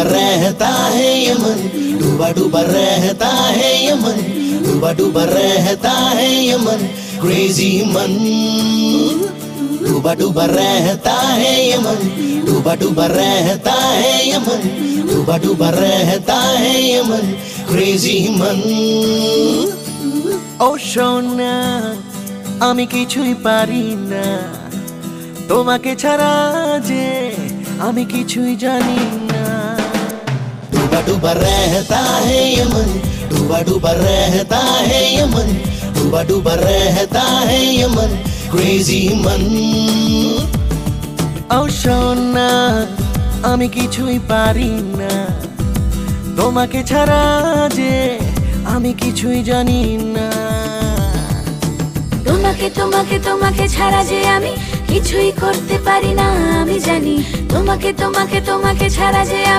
रहता है ये मन, डूबा डूबा रहता है ये मन, डूबा डूबा रहता है ये मन, क्रेजी मन। डूबा डूबा रहता है ये मन, डूबा डूबा रहता है ये मन, डूबा डूबा रहता है ये मन, क्रेजी मन। ও সোনা আমি কিছুই পারি না তোমাকে ছাড়া যে আমি কিছুই জানি না। डूबा डूबा रहता है ये मन, डूबा डूबा रहता है ये मन, डूबा डूबा रहता है ये मन, क्रेजी मन। ও সোনা আমি কিছুই পারি না তোমাকে ছাড়া যে আমি কিছুই জানি না। তোমাকে তোমাকে তোমাকে ছাড়া যে আমি কিছুই করতে পারি না আমি জানি। তোমাকে তোমাকে তোমাকে ছাড়া যে আমি